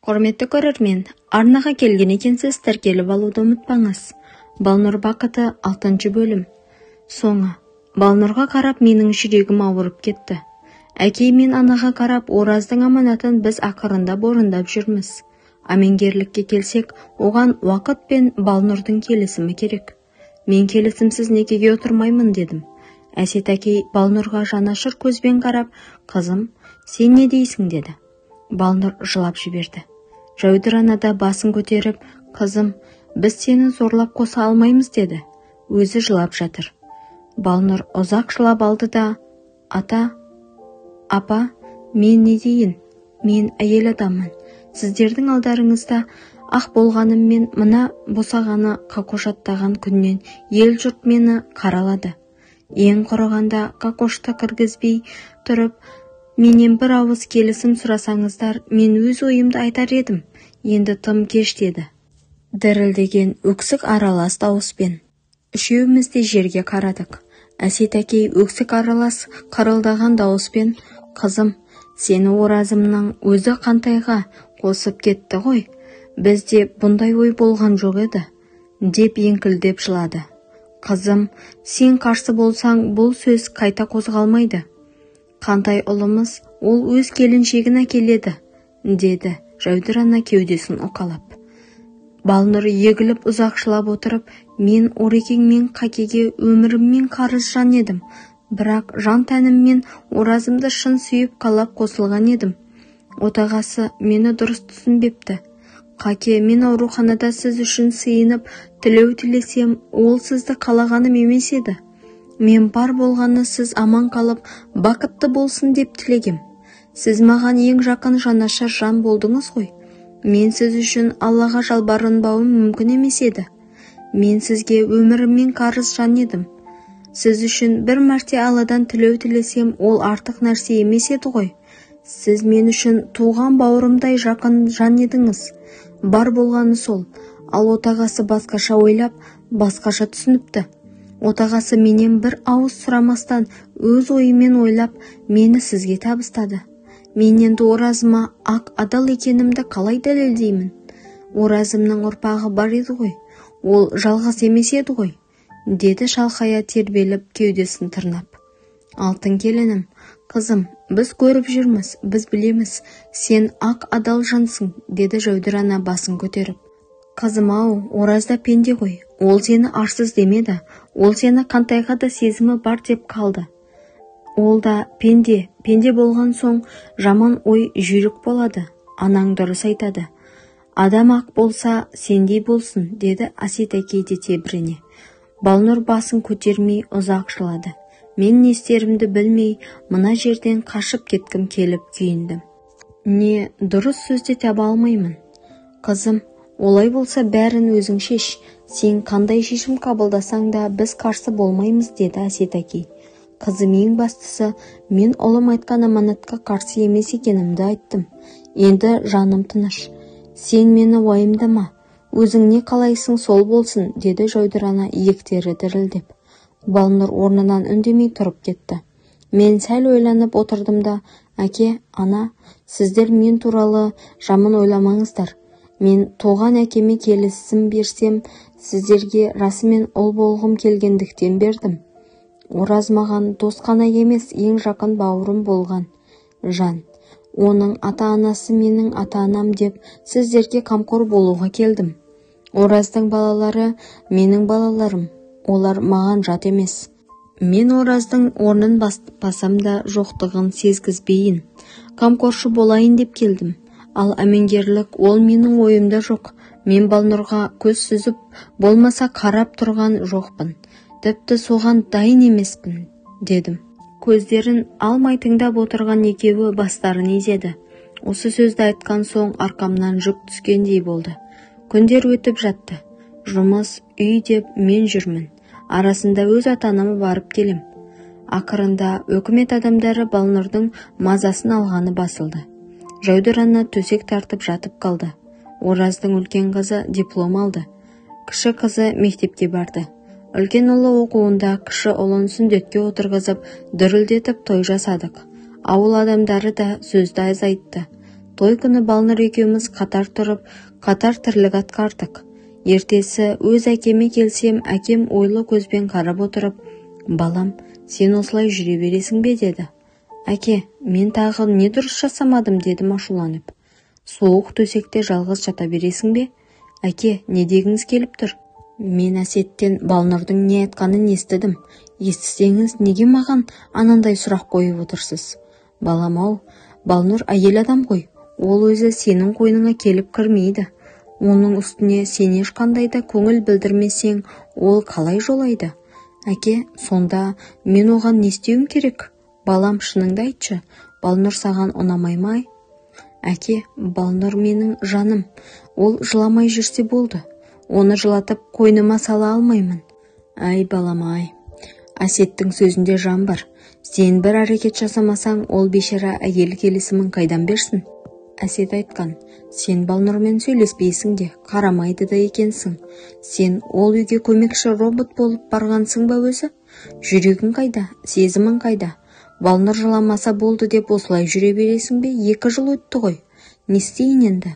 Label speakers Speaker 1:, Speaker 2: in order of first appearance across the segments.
Speaker 1: Құрметті көрермен, арнаға келген екенсіз, тіркеліп алуды ұмытпаңыз. Балнұр бақыты 6 бөлім. Соңы. Балнұрға қарап менің жүрегім ауырып кетті. Әкей мен анаға қарап Ораздың аманатын біз ақырында орындап жүрміз. Амангерлікке келсек, оған уақыт пен Балнұрдың келісімі керек. Мен келісімсіз некеге отырмаймын дедім. Әсет әкей Балнұрға жанашыр көзбен қарап, қызым, сен не дейсің деді. Балнұр жылап жіберді. Жәудір ана да басын көтеріп, қызым, біз сені зорлап қоса алмаймыз деді. Өзі жылап жатыр. Балнұр ұзақ жылап алды да, апа, мен не дейін? Мен әйел адаммын. Сіздердің алдарыңызда ақ болғаныммен мына босағаны қақошаттаған күннен ел жұрт мені қаралады. Ең құрығанда қақошты кіргізбей тұрып, менен бір ауыз келісім сұрасаңыздар, мен өз ойымды айтар едім. Енді тым кеш деді. Дірілдеген өксік аралас дауыспен. Үшеуміз де жерге қарадық. Әсет әкей өксік аралас қырылдаған дауыспен, қызым, сені Оразымның өзі Қантайға қосып кетті ғой. Бізде бұндай ой болған жоқ еді, деп еңкілдеп жылады. Қызым, сен қарсы болсаң, бұл сөз қайта қозғалмайды. Қантай ұлымыз, ол өз келіншегін әкеледі, деді Жәудір ана кеудесін уқалап. Балнұр егіліп ұзақ жылап отырып, мен Орекең мен Қакеге өміріммен қарыз жан едім, бірақ жан тәніммен Оразымды шын сүйіп қалап қосылған едім. Отағасы мені дұрыс түсінбепті. Қаке, мен ауруханада сіз үшін сыйынып, тілеу тілесем, ол сізді қалағаным емес еді. Мен бар болғаны сіз аман қалып, бақытты болсын деп тілегем. Сіз маған ең жақын жанашыр жан болдыңыз ғой. Мен сіз үшін Аллаға жалбарынбауым мүмкін емес еді. Мен сізге өміріммен қарыз жан едім. Сіз үшін бір мәрте Алладан тілеу тілесем, ол артық нәрсе емес еді ғой. Сіз мен үшін туған бауырымдай жақын жан едіңіз. Бар болғаны сол, ал отағасы басқаша ойлап, басқаша түсініпті. Отағасы менен бір ауыз сұрамастан өз ойымен ойлап, мені сізге табыстады. Мен енді Оразыма ақ адал екенімді қалай дәлелдеймін? Оразымның ұрпағы бар еді ғой, ол жалғыз емес еді ғой, деді шалқая тербеліп кеудесін тырнап. Алтын келінім, қызым, біз көріп жүрміз, біз білеміз, сен ақ адал жансың, деді Жәудір ана басын көтеріп. Қызым-ау, Оразда пенде ғой, ол сені арсыз демеді, ол сені Қантайға да сезімі бар деп қалды. Ол да пенде болған соң жаман ой жүйрік болады, анаң дұрыс айтады. Адам ақ болса сендей болсын, деді Әсет әкей де тебірене. Балнұр басын көтермей ұзақ жылады. Мен не істерімді білмей, мына жерден қашып кеткім келіп күйіндім. Не дұрыс сөзді таба алмаймын. Қызым, олай болса бәрін өзің шеш, сен қандай шешім қабылдасаң да біз қарсы болмаймыз, деді Әсет әкей. Қызым, ең бастысы, мен ұлым айтқан аманатқа қарсы емес екенімді айттым. Енді жаным тыныш. Сен мені уайымдама, өзің не қалайсың сол болсын, деді Жәудір ана иектері дірілдеп. Балнұр орнынан үндемей тұрып кетті. Мен сәл ойланып отырдым да, әке, ана, сіздер мен туралы жаман ойламаңыздар. Мен туған әкеме келісім берсем, сіздерге расымен ұл болғым келгендіктен бердім. Ораз маған дос қана емес, ең жақын бауырым болған жан. Оның ата-анасы менің ата-анам деп сіздерге қамқор болуға келдім. Ораздың балалары менің балаларым, олар маған жат емес. Мен Ораздың орнын басам да жоқтығын сезгізбейін. Қамқоршы болайын деп келдім. Ал әмеңгерлік ол менің ойымда жоқ. Мен Балнұрға көз сүзіп, болмаса қарап тұрған жоқпын. Тіпті соған дайын емеспін, дедім. Көздерін алмай тыңдап отырған екеуі бастарын изеді. Осы сөзді айтқан соң арқамнан жүк түскендей болды. Күндер өтіп жатты. Жұмыс, үй деп мен жүрмін. Арасында өз атанамы барып келем. Ақырында өкімет адамдары Балнұрдың мазасын алғаны басылды. Жәудір ана төсек тартып жатып қалды. Ораздың үлкен қызы диплом алды. Кіші қызы мектепке барды. Үлкен ұлы оқуында, кіші ұлын сүндетке отырғызып, дүрілдетіп той жасадық. Ауыл адамдары да сөзді азайтты. Той күні Балнұр екеуміз қатар тұрып, қатар тірлік атқардық. Ертесі өз әкеме келсем, әкем ойлы көзбен қарап отырып, балам, сен осылай жүре бересің бе деді. Әке, мен тағы не дұрыс жасамадым дедім ашуланып. Суық төсекте жалғыз жата бересің бе? Әке, не дегіңіз келіп тұр? Мен Әсеттен Балнұрдың не айтқанын естідім. Естісеңіз, неге маған анандай сұрақ қойып отырсыз? Балам-ау, Балнұр әйел адам ғой. Ол өзі сенің қойныңа келіп кірмейді. Оның үстіне сен ешқандай да көңіл білдірмесең, ол қалай жолайды? Әке, сонда мен оған не істеуім керек? Балам, шыныңды айтшы, Балнұр саған ұнамай ма? Әке, Балнұр менің жаным. Ол жыламай жүрсе болды. Оны жылатып қойныма сала алмаймын. Ай, балам-ай. Әсеттің сөзінде жан бар. Сен бір әрекет жасамасаң, ол бейшара әйел келісімін қайдан берсін? Әсет айтқан, сен Балнұрмен сөйлеспейсің де, қарамайды да екенсің. Сен ол үйге көмекші робот болып барғансың ба өзі? Жүрегің қайда, сезімің қайда? Балнұр жыламаса болды деп осылай жүре бересің бе? 2 жыл өтті ғой. Не істейін енді?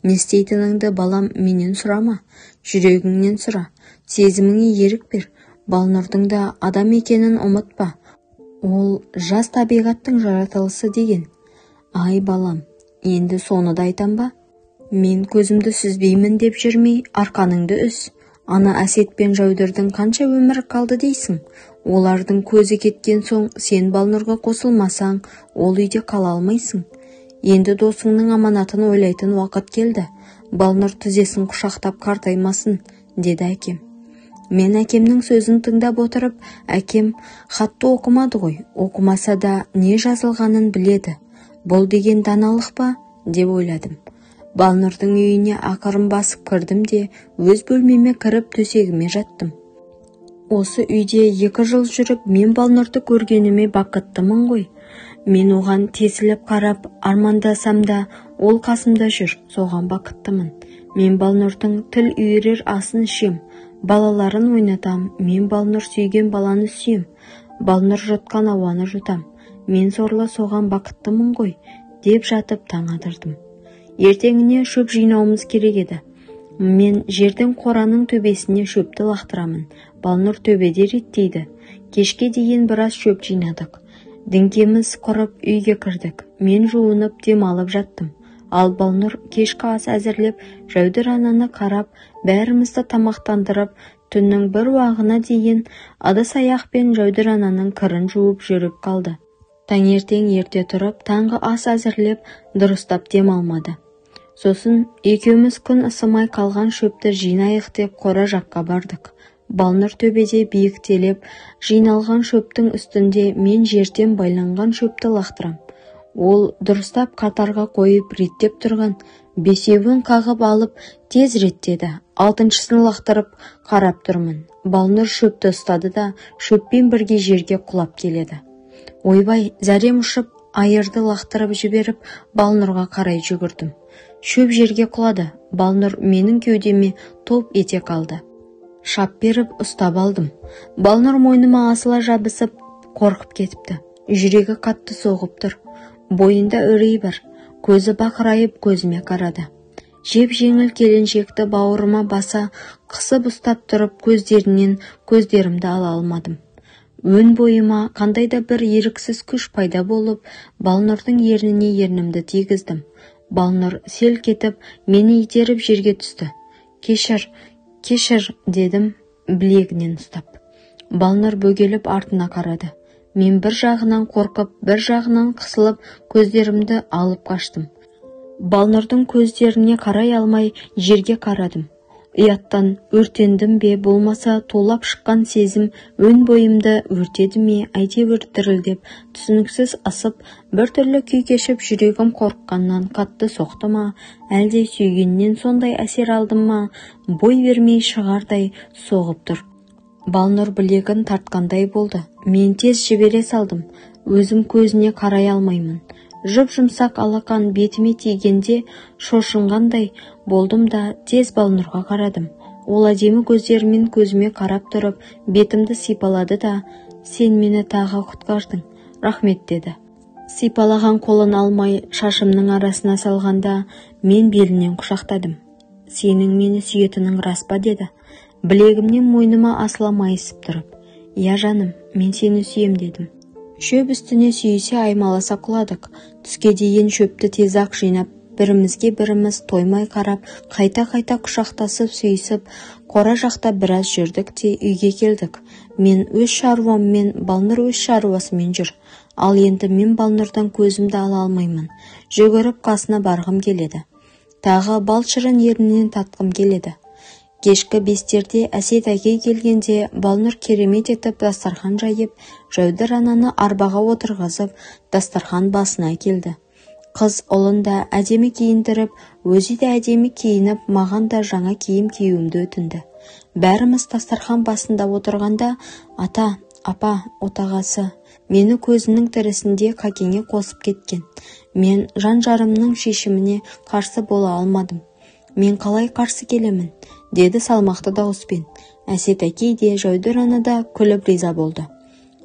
Speaker 1: Не істейтініңді балам менен сұрама. Жүрегіңнен сұра. Сезіміңе ерік бер. Балнұрдың да адам екенін ұмытпа. Ол жас табиғаттың жаратылысы деген. Ай балам, енді соны да айтам ба? Мен көзімді сүзбеймін деп жүрмей, арқаныңды үз. Ана Әсет пен Жәудірдің қанша өмірі қалды дейсің? Олардың көзі кеткен соң, сен Балнұрға қосылмасаң, ол үйде қала алмайсың. Енді досыңның аманатын ойлайтын уақыт келді. Балнұр тізесін құшақтап қартаймасын, деді әкем. Мен әкемнің сөзін тыңдап отырып, әкем хатты оқымады ғой, оқымаса да не жазылғанын біледі. Бұл деген даналық па, деп ойладым. Балнұрдың үйіне ақырын басып кірдім де, өз бөлмеме кіріп төсегіме жаттым. Осы үйде 2 жыл жүріп, мен Балнұрды көргеніме бақыттымын ғой. Мен оған тесіліп қарап, армандасам да, ол қасымда жүр, соған бақыттымын. Мен Балнұрдың тіл үйірер асын ішем, балаларын ойнатам, мен Балнұр сүйген баланы сүйем, Балнұр жұтқан ауаны жұтам. Мен сорлы соған бақыттымын ғой, деп жатып таң атырдым. Ертеңіне шөп жинауымыз керек еді. Мен жердің қораның төбесіне шөпті лақтырамын. Балнұр төбеде реттейді. Кешке дейін біраз шөп жинадық. Діңкеміз құрып үйге кірдік. Мен жуынып демалып жаттым. Ал Балнұр кешкі ас әзірлеп, Жәудір ананы қарап, бәрімізді тамақтандырып, түннің 1 уағына дейін ыдыс-аяқпен Жәудір ананың кірін жуып жүріп қалды. Таңертең ерте тұрып, таңғы ас әзірлеп, дұрыстап демалмады. Сосын екеуміз күн ысымай қалған шөпті жинайық деп қора жаққа бардық. Балнұр төбеде биіктелеп, жиналған шөптің үстінде мен жерден байланған шөпті лақтырам. Ол дұрыстап қатарға қойып реттеп тұрған, 5-еуін қағып алып, тез реттеді. 6-шысын лақтырып қарап тұрмын. Балнұр шөпті ұстады да, шөппен бірге жерге құлап келеді. Ойбай, зәрем ұшып, айырды лақтырып жіберіп, Балнұрға қарай жүгірдім. Шөп жерге құлады. Балнұр менің кеудеме топ ете қалды. Шап беріп ұстап алдым. Балнұр мойныма асыла жабысып, қорқып кетіпті. Жүрегі қатты соғып тұр. Бойында үрей бар. Көзі бақырайып көзіме қарады. Жеп-жеңіл келіншекті бауырыма баса, қысып ұстап тұрып, көздерінен көздерімді ала алмадым. Өн бойыма қандайда бір еріксіз күш пайда болып, Балнұрдың ерніне ернімді тигіздім. Балнұр сел кетіп, мені итеріп жерге түсті. Кешір, дедім, білегінен ұстап. Балнұр бөгеліп артына қарады. Мен бір жағынан қорқып, бір жағынан қысылып, көздерімді алып қаштым. Балнұрдың көздеріне қарай алмай, жерге қарадым. Ұяттан өртендім бе, болмаса толап шыққан сезім өн бойымды өртеді ме, әйтеуір дірілдеп, түсініксіз асып, бір түрлі күй кешіп, жүрегім қорыққаннан қатты соқты ма, әлде сүйгеннен сондай әсер алдым ма, бой бермей шығардай соғып тұр. Балнұр білегін тартқандай болды. Мен тез жібере салдым. Өзім көзіне қарай алмаймын. Жұп-жұмсақ алақан бетіме тигенде шошынғандай болдым да тез Балнұрға қарадым. Ол әдемі көздерімен көзіме қарап тұрып, бетімді сипалады да, сен мені тағы құтқардың, рахмет деді. Сипалаған қолын алмай шашымның арасына салғанда мен белінен құшақтадым. Сенің мені сүйетінің рас па деді. Білегімнен мойныма асыла майысып тұрып. Я жаным, мен сені сүйем дедім. Шөп үстіне сүйісе аймаласа құладық. Түске дейін шөпті тез-ақ жинап, бірімізге біріміз тоймай қарап, қайта-қайта құшақтасып сүйісіп, қора жақта біраз жүрдік те үйге келдік. Мен өз шаруаммен, Балнұр өз шаруасымен жүр. Ал енді мен Балнұрдан көзімді ала алмаймын. Жүгіріп қасына барғым келеді. Тағы балшырын ернінен татқым келеді. Кешкі 5-терде Әсет әкей келгенде Балнұр керемет етіп дастархан жайып, Жәудір ананы арбаға отырғызып, дастархан басына келді. Қыз ұлын да әдемі киіндіріп, өзі де әдемі киініп, маған да жаңа киім киюімді өтінді. Бәріміз дастархан басында отырғанда, ата, апа, отағасы, мені көзінің тірісінде қакеңе қосып кеткен. Мен жан-жарымның шешіміне қарсы бола алмадым. Мен қалай қарсы келемін, деді салмақты дауыспен. Әсет әкей де Жәудір ана да күліп риза болды.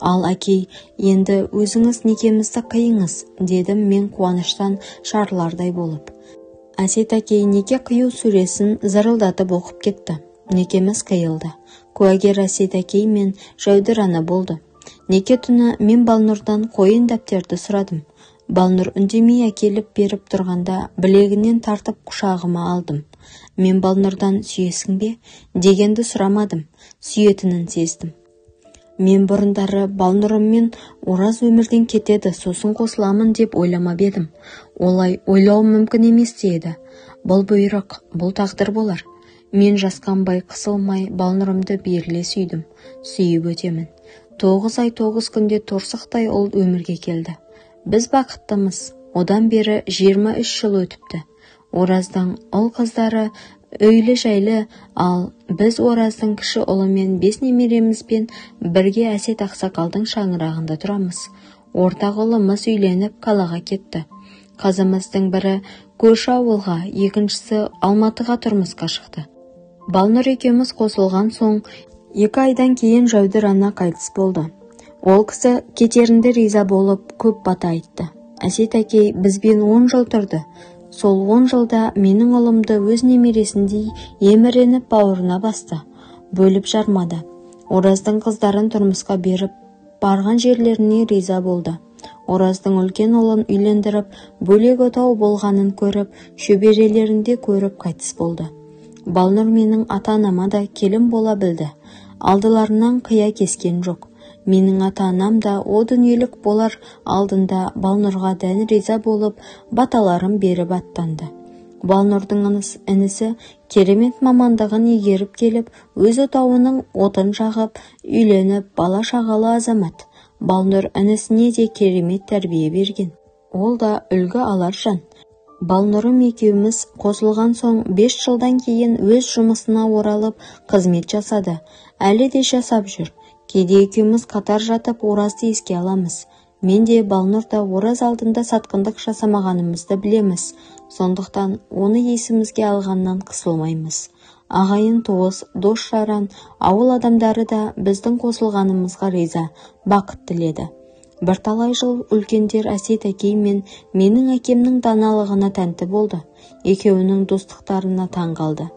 Speaker 1: Ал әкей, енді өзіңіз некемізді қиыңыз, дедім мен қуаныштан шарылардай болып. Әсет әкей неке қию сүресін зырылдатып оқып кетті. Некеміз қиылды. Куәгер Әсет әкей мен Жәудір ана болды. Неке түні мен Балнұрдан қойын дәптерді сұрадым. Балнұр үндемей әкеліп беріп тұрғанда білегінен тартып құшағыма алдым. Мен Балнұрдан сүйесің бе? Дегенді сұрамадым. Сүйетінін сездім. Мен бұрындары Балнұрыммен ораз өмірден кетеді, сосын қосыламын деп ойламап едім. Олай ойлауым мүмкін емес еді. Бұл бұйрық, бұл тағдыр болар. Мен жасқанбай, қысылмай Балнұрымды беріле сүйдім. Сүйіп өтемін. 9 ай 9 күнде торсықтай ұл өмірге келді. Біз бақыттымыз. Одан бері 23 жыл өтіпті. Ораздан ұл қыздары өйлі жайлы, ал біз Ораздың кіші ұлымен 5 немеремізбен бірге Әсет ақсақалдың шаңырағында тұрамыз. Ортақ ұлымыз үйленіп қалаға кетті. Қызымыздың бірі көрші ауылға, екіншісі Алматыға тұрмысқа шықты. Балнұр екеуміз қосылған соң 2 айдан кейін Жәудір ана қайтыс болды. Ол кісі кетерінде риза болып көп бата айтты. Әсет әкей бізбен 10 жыл тұрды. Сол 10 жылда менің ұлымды өз немересіндей еміреніп бауырына басты. Бөліп жармады. Ораздың қыздарын тұрмысқа беріп, барған жерлеріне риза болды. Ораздың үлкен ұлын үйлендіріп, бөлек отау болғанын көріп, шөберелерінде көріп қайтыс болды. Балнұр менің ата-анама да келін бола білді. Алдыларынан қия кескен жоқ. Менің ата-анам да о дүниелік болар алдында Балнұрға дән риза болып, баталарын беріп аттанды. Балнұрдың інісі керемет мамандығын игеріп келіп, өз отауының отын жағып, үйленіп, бала шағалы азамат. Балнұр інісіне де керемет тәрбие берген. Ол да үлгі алар жан. Балнұрым екеуміз қосылған соң 5 жылдан кейін өз жұмысына оралып қызмет жасады. Әлі де жасап жүр. Кейде екеуміз қатар жатып Оразды еске аламыз. Мен де Балнұр да Ораз алдында сатқындық жасамағанымызды білеміз. Сондықтан оны есімізге алғаннан қысылмаймыз. Ағайын туыс, дос-жаран, ауыл адамдары да біздің қосылғанымызға риза, бақыт тіледі. Бірталай жыл үлкендер Әсет әкей мен менің әкемнің даналығына тәнті болды. Екеуінің достықтарына таң қалды.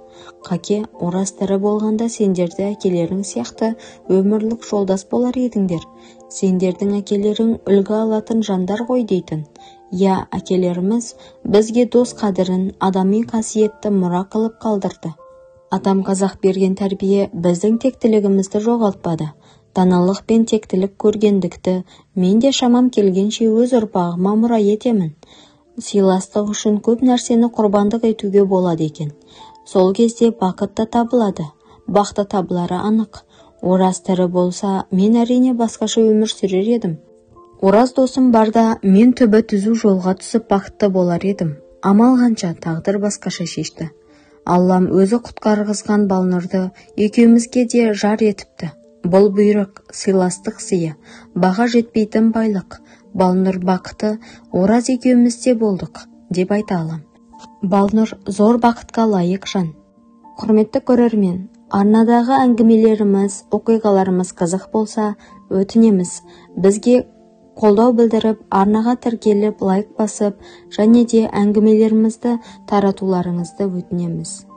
Speaker 1: Қаке, Ораз тірі болғанда сендерді әкелерің сияқты өмірлік жолдас болар едіңдер. Сендердің әкелерің үлгі алатын жандар ғой дейтін. Я, әкелеріміз бізге дос қадірін, адами қасиетті мұра қылып қалдырды. Атам қазақ берген тәрбие біздің тектілігімізді жоғалтпады. Даналық пен тектілік көргендікті мен де шамам келгенше өз ұрпағыма мұра етемін. Сыйластық үшін көп нәрсені құрбандық етуге болады екен. Сол кезде бақыт та табылады, бақта табылары анық. Ораз тірі болса, мен әрине басқаша өмір сүрер едім. Ораз досым барда, мен түбі түзу жолға түсіп бақытты болар едім. Амал қанша, тағдыр басқаша шешті. Аллам өзі құтқарғызған Балнұрды екеумізге де жар етіпті. Бұл бұйрық, сыйластық сыйы, баға жетпейтін байлық. Балнұр бақыты, Ораз екеумізде болдық, деп айта алам. Балнұр зор бақытқа лайық жан. Құрметті көрермен, арнадағы әңгімелеріміз, оқиғаларымыз қызық болса, өтінеміз, бізге қолдау білдіріп, арнаға тіркеліп, лайк басып, және де әңгімелерімізді таратуларыңызды өтінеміз.